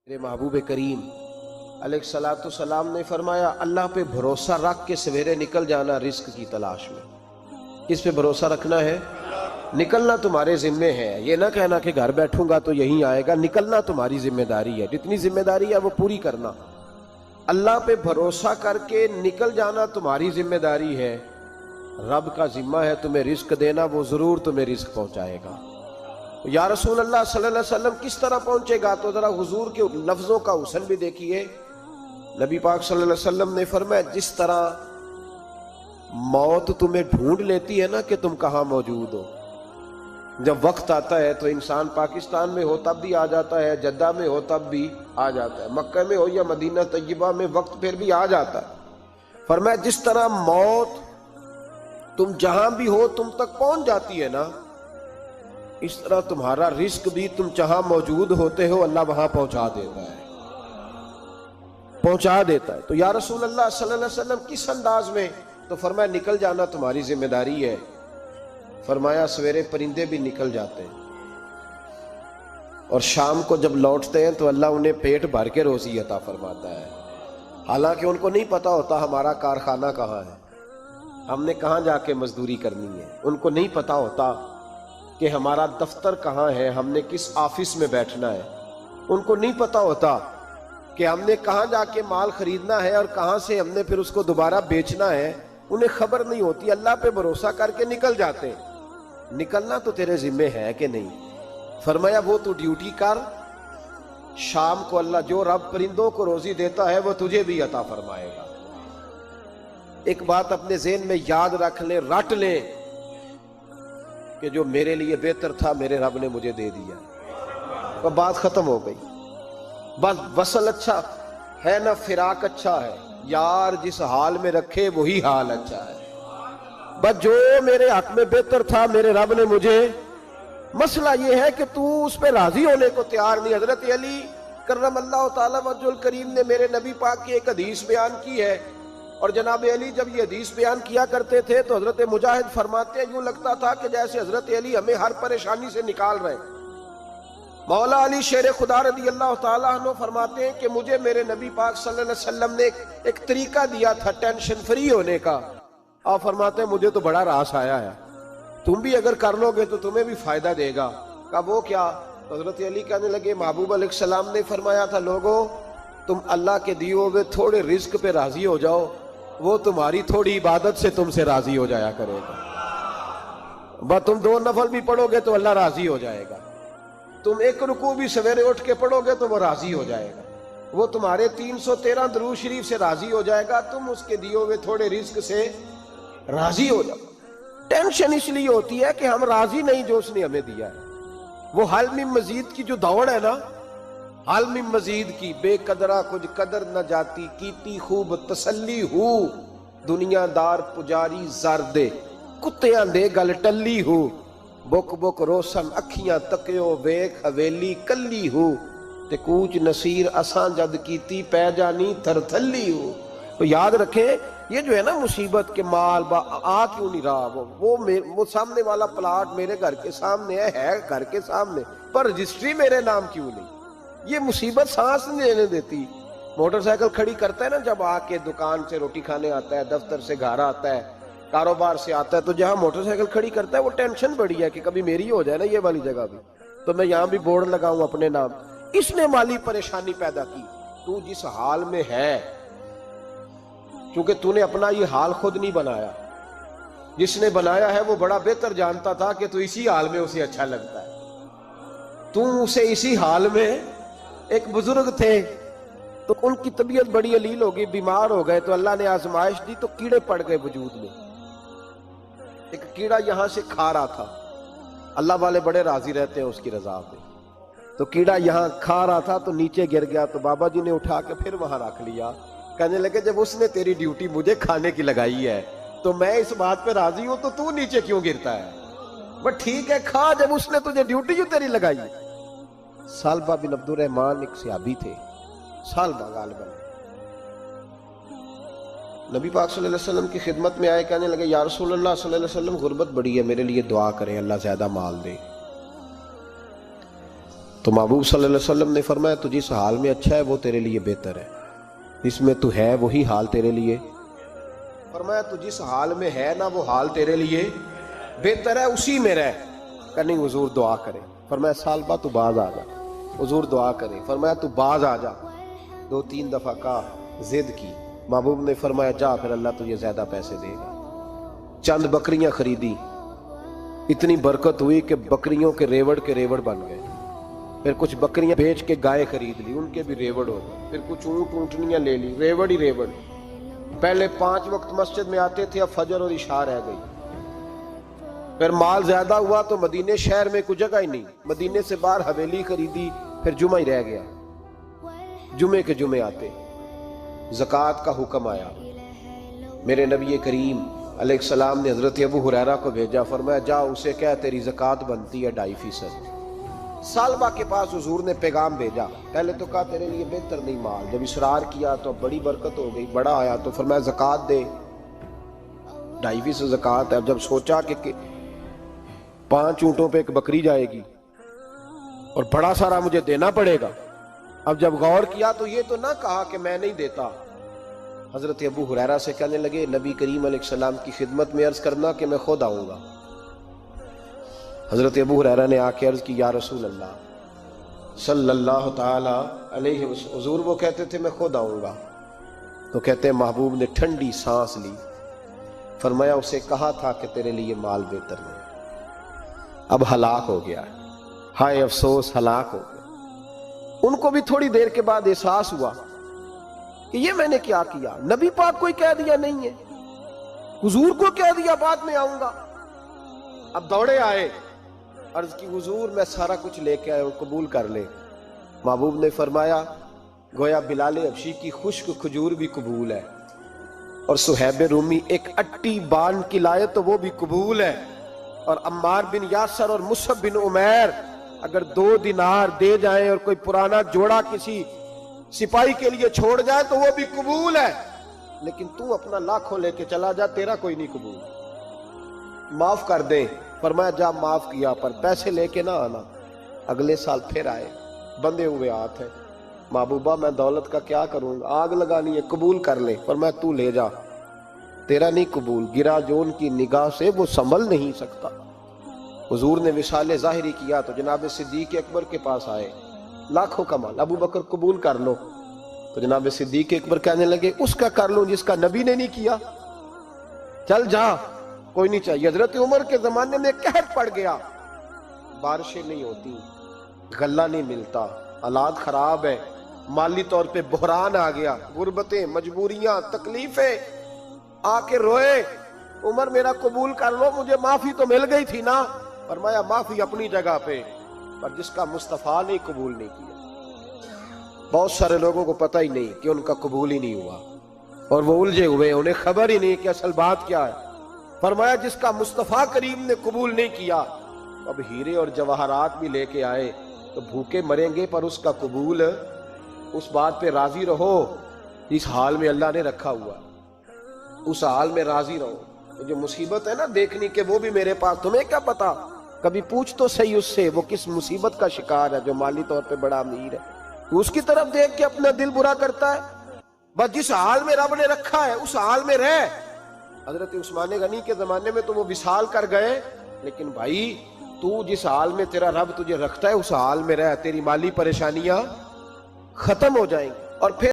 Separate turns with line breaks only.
میرے محبوب کریم علیہ السلام نے فرمایا اللہ پہ بھروسہ رکھ کے سویرے نکل جانا رزق کی تلاش میں۔ کس پہ بھروسہ رکھنا ہے؟ نکلنا تمہارے ذمے ہے، یہ نہ کہنا کہ گھر بیٹھوں گا تو یہیں آئے گا، نکلنا تمہاری ذمہ داری ہے، جتنی ذمہ داری ہے وہ پوری کرنا۔ اللہ پہ بھروسہ کر کے نکل جانا تمہاری ذمہ داری ہے، رب کا ذمہ ہے تمہیں رزق دینا، وہ ضرور تمہیں رزق پہنچائے گا۔ یا رسول اللہ صلی اللہ علیہ وسلم کس طرح پہنچے گا؟ تو ذرا حضور کے لفظوں کا حسن بھی دیکھیے۔ نبی پاک صلی اللہ علیہ وسلم نے فرمایا جس طرح موت تمہیں ڈھونڈ لیتی ہے نا کہ تم کہاں موجود ہو، جب وقت آتا ہے تو انسان پاکستان میں ہو تب بھی آ جاتا ہے، جدہ میں ہو تب بھی آ جاتا ہے، مکہ میں ہو یا مدینہ طیبہ میں وقت پھر بھی آ جاتا ہے۔ فرمایا جس طرح موت تم جہاں بھی ہو تم تک پہنچ جاتی ہے نا، اس طرح تمہارا رزق بھی تم جہاں موجود ہوتے ہو اللہ وہاں پہنچا دیتا ہے، پہنچا دیتا ہے۔ تو یا رسول اللہ صلی اللہ علیہ وسلم کس انداز میں؟ تو فرمایا نکل جانا تمہاری ذمہ داری ہے۔ فرمایا سویرے پرندے بھی نکل جاتے ہیں اور شام کو جب لوٹتے ہیں تو اللہ انہیں پیٹ بھر کے روزی عطا فرماتا ہے، حالانکہ ان کو نہیں پتا ہوتا ہمارا کارخانہ کہاں ہے، ہم نے کہاں جا کے مزدوری کرنی ہے، ان کو نہیں پتا ہوتا کہ ہمارا دفتر کہاں ہے، ہم نے کس آفس میں بیٹھنا ہے، ان کو نہیں پتا ہوتا کہ ہم نے کہاں جا کے مال خریدنا ہے اور کہاں سے ہم نے پھر اس کو دوبارہ بیچنا ہے، انہیں خبر نہیں ہوتی۔ اللہ پہ بھروسہ کر کے نکل جاتے ہیں۔ نکلنا تو تیرے ذمہ ہے کہ نہیں؟ فرمایا وہ تو ڈیوٹی کر، شام کو اللہ جو رب پرندوں کو روزی دیتا ہے وہ تجھے بھی عطا فرمائے گا۔ ایک بات اپنے ذہن میں یاد رکھ لیں، رٹ لیں کہ جو میرے لیے بہتر تھا میرے رب نے مجھے دے دیا، تو بات ختم ہو گئی۔ بس وصل اچھا ہے نہ فراق اچھا ہے، یار جس حال میں رکھے وہی حال اچھا ہے۔ بس جو میرے حق میں بہتر تھا میرے رب نے مجھے، مسئلہ یہ ہے کہ تو اس پہ راضی ہونے کو تیار نہیں۔ حضرت علی کرم اللہ تعالیٰ وجہ الکریم نے میرے نبی پاک کی ایک حدیث بیان کی ہے، اور جناب علی جب یہ حدیث بیان کیا کرتے تھے تو حضرت مجاہد فرماتے ہیں یوں لگتا تھا کہ جیسے حضرت علی ہمیں ہر پریشانی سے نکال رہے ہیں۔ مولا علی شیر خدا رضی اللہ تعالیٰ عنہ فرماتے ہیں کہ مجھے میرے نبی پاک صلی اللہ علیہ وسلم نے ایک طریقہ دیا تھا ٹینشن فری ہونے کا۔ آپ فرماتے ہیں مجھے تو بڑا راس آیا ہے، تم بھی اگر کر لو گے تو تمہیں بھی فائدہ دے گا۔ کہا وہ کیا؟ حضرت علی کہنے لگے محبوب علیہ السلام نے فرمایا تھا لوگوں تم اللہ کے دیے ہوئے تھوڑے رزق پہ راضی ہو جاؤ، وہ تمہاری تھوڑی عبادت سے تم سے راضی ہو جایا کرے گا۔ بس تم 2 نفل بھی پڑھو گے تو اللہ راضی ہو جائے گا، تم 1 رکوع بھی سویرے اٹھ کے پڑھو گے تو وہ راضی ہو جائے گا، وہ تمہارے 313 درود شریف سے راضی ہو جائے گا، تم اس کے دیے ہوئے تھوڑے رزق سے راضی ہو جاؤ۔ ٹینشن اس لیے ہوتی ہے کہ ہم راضی نہیں جو اس نے ہمیں دیا ہے۔ وہ حل میں مزید کی جو دوڑ ہے نا، حل میں مزید کی، بے قدرہ کچھ قدر نہ جاتی، کیتی خوب تسلی ہو، دنیا دار پجاری زردے، کتیاں دے گل ٹلی ہو، بک بک روشن اکھیاں تکیو ویک حویلی کلی ہو، تے کوچ نصیر اساں جد کیتی پہ جانی تھر تھلی ہو۔ تو یاد رکھیں یہ جو ہے نا مصیبت کے مال آ کیوں نہیں رہا، وہ سامنے والا پلاٹ میرے گھر کے سامنے ہے گھر کے سامنے، پر رجسٹری میرے نام کیوں نہیں؟ یہ مصیبت سانس نہیں لینے دیتی۔ موٹر سائیکل کھڑی کرتا ہے نا جب آ کے دکان سے روٹی کھانے آتا ہے، دفتر سے گھر آتا ہے، کاروبار سے آتا ہے، تو جہاں موٹر سائیکل کھڑی کرتا ہے وہ ٹینشن بڑی ہے کہ کبھی میری ہو جائے نا یہ والی جگہ بھی، تو میں یہاں بھی بورڈ لگاؤں اپنے نام۔ اس نے مالی پریشانی پیدا کی۔ تو جس حال میں ہے، کیونکہ تو نے اپنا یہ حال خود نہیں بنایا، جس نے بنایا ہے وہ بڑا بہتر جانتا تھا کہ تو اسی حال میں اسے اچھا لگتا ہے۔ تو اسے اسی حال میں، ایک بزرگ تھے تو ان کی طبیعت بڑی علیل ہو گئی، بیمار ہو گئے، تو اللہ نے آزمائش دی تو کیڑے پڑ گئے وجود میں۔ ایک کیڑا یہاں سے کھا رہا تھا، اللہ والے بڑے راضی رہتے ہیں اس کی رضا پہ، تو کیڑا یہاں کھا رہا تھا تو نیچے گر گیا، تو بابا جی نے اٹھا کے پھر وہاں رکھ لیا، کہنے لگے جب اس نے تیری ڈیوٹی مجھے کھانے کی لگائی ہے تو میں اس بات پہ راضی ہوں، تو نیچے کیوں گرتا ہے؟ بس ٹھیک ہے کھا، جب اس نے تجھے ڈیوٹی جو تیری لگائی ہے۔ سالبہ بن عبد الرحمن ایک صحابی تھے، سالبہ غالباً، نبی پاک صلی اللہ علیہ وسلم کی خدمت میں آئے، کہنے لگے یا رسول اللہ صلی اللہ علیہ وسلم غربت بڑی ہے، میرے لیے دعا کریں اللہ زیادہ مال دے۔ تو محبوب صلی اللہ علیہ وسلم نے فرمایا تو جس حال میں اچھا ہے وہ تیرے لیے بہتر ہے، جس میں تو ہے وہی حال تیرے لیے، فرمایا تو جس حال میں ہے نا وہ حال تیرے لیے بہتر ہے، اسی میں رہ۔ کہ نہیں حضور دعا کرے، فرمایا سال بعد تو باز آ جا، حضور دعا کرے، فرمایا تو باز آ جا، 2-3 دفعہ کہا، ضد کی، محبوب نے فرمایا جا پھر اللہ تجھے زیادہ پیسے دے گا۔ چند بکریاں خریدی، اتنی برکت ہوئی کہ بکریوں کے ریوڑ بن گئے، پھر کچھ بکریاں بیچ کے گائے خرید لی، ان کے بھی ریوڑ ہو گئے، پھر کچھ اونٹ اونٹنیاں لے لی، ریوڑ ہی ریوڑ۔ پہلے 5 وقت مسجد میں آتے تھے، اب فجر اور عشاء رہ گئی۔ پھر مال زیادہ ہوا تو مدینے شہر میں کوئی جگہ ہی نہیں، مدینے سے باہر حویلی خریدی، پھر جمعہ ہی رہ گیا، جمعے کے جمعے آتے۔ زکوٰۃ کا حکم آیا، میرے نبی کریم علیہ السلام نے حضرت ابو ہریرہ کو بھیجا، فرمایا جا اسے کہہ تیری زکوٰۃ بنتی ہے 2.5%۔ سالبہ کے پاس حضور نے پیغام بھیجا، پہلے تو کہا تیرے لیے بہتر نہیں مال، جب اصرار کیا تو بڑی برکت ہو گئی، بڑا آیا تو فرمایا زکوٰۃ دے، 2.5% زکوٰۃ ہے۔ اب جب سوچا کہ 5 اونٹوں پہ ایک بکری جائے گی اور بڑا سارا مجھے دینا پڑے گا، اب جب غور کیا تو یہ تو نہ کہا کہ میں نہیں دیتا۔ حضرت ابو ہریرہ سے کہنے لگے نبی کریم علیہ السلام کی خدمت میں عرض کرنا کہ میں خود آؤں گا۔ حضرت ابو ہریرہ نے آ کے عرض کی یا رسول اللہ صلی اللہ تعالی علیہ وسلم، حضور وہ کہتے تھے میں خود آؤں گا، تو کہتے ہیں محبوب نے ٹھنڈی سانس لی، فرمایا اسے کہا تھا کہ تیرے لیے مال بہتر نہیں، اب ہلاک ہو گیا، ہائے افسوس ہلاک ہو گیا۔ ان کو بھی تھوڑی دیر کے بعد احساس ہوا کہ یہ میں نے کیا کیا، نبی پاک کو ہی کہہ دیا نہیں ہے، حضور کو کہہ دیا بعد میں آؤں گا۔ اب دوڑے آئے، عرض کی حضور میں سارا کچھ لے کے آیا ہوں، قبول کر لے۔ محبوب نے فرمایا گویا بلال حبشی کی خشک کھجور بھی قبول ہے، اور صہیب رومی ایک اٹی بان کی لائے تو وہ بھی قبول ہے، اور عمار بن یاسر اور مصعب بن عمیر اگر 2 دینار دے جائیں اور کوئی پرانا جوڑا کسی سپاہی کے لیے چھوڑ جائے تو وہ بھی قبول ہے، لیکن تو اپنا لاکھوں لے کے چلا جا، تیرا کوئی نہیں قبول، معاف کر دیں۔ فرمایا جا معاف کیا، پر پیسے لے کے نہ آنا۔ اگلے سال پھر آئے، بندے ہوئے ہاتھ ہیں، محبوبہ میں دولت کا کیا کروں گا، آگ لگانی ہے، قبول کر لے۔ فرمایا تو لے جا، تیرا نہیں قبول، گرا جو ان کی نگاہ سے وہ سنبھل نہیں سکتا۔ حضور نے وصال ظاہری کیا تو جناب صدیق اکبر کے پاس آئے، لاکھوں کا مال، ابو بکر قبول کر لو، تو جناب صدیق اکبر کہنے لگے اس کا کر لوں جس کا نبی نے نہیں کیا، چل جا کوئی نہیں چاہیے۔ حضرت عمر کے زمانے میں قحط پڑ گیا، بارشیں نہیں ہوتی، غلہ نہیں ملتا، حالات خراب ہے، مالی طور پہ بحران آ گیا، غربتیں، مجبوریاں، تکلیفیں، آ کے روئے، عمر میرا قبول کر لو، مجھے معافی تو مل گئی تھی نا۔ فرمایا معافی اپنی جگہ پہ، پر جس کا مصطفیٰ نے قبول نہیں کیا۔ بہت سارے لوگوں کو پتہ ہی نہیں کہ ان کا قبول ہی نہیں ہوا، اور وہ الجھے ہوئے، انہیں خبر ہی نہیں کہ اصل بات کیا ہے۔ فرمایا جس کا مصطفیٰ کریم نے قبول نہیں کیا، اب ہیرے اور جواہرات بھی لے کے آئے تو بھوکے مریں گے، پر اس کا قبول، اس بات پہ راضی رہو اس حال میں اللہ نے رکھا ہوا، اس حال میں راضی رہو۔ جو مصیبت ہے نا دیکھنی کہ وہ بھی میرے پاس، تمہیں کیا پتا، کبھی پوچھ تو صحیح اس سے وہ کس مصیبت کا شکار ہے، جو مالی طور پہ بڑا امیر ہے، تو اس کی طرف دیکھ کے اپنا دل برا کرتا ہے۔ بس جس حال میں رب نے رکھا ہے اس حال میں رہ۔ حضرت عثمان غنی کے زمانے میں تو وہ وصال کر گئے، لیکن بھائی تو جس حال میں تیرا رب تجھے رکھتا ہے اس حال میں رہ، تیری مالی پریشانیاں ختم ہو جائیں گی۔ اور پھر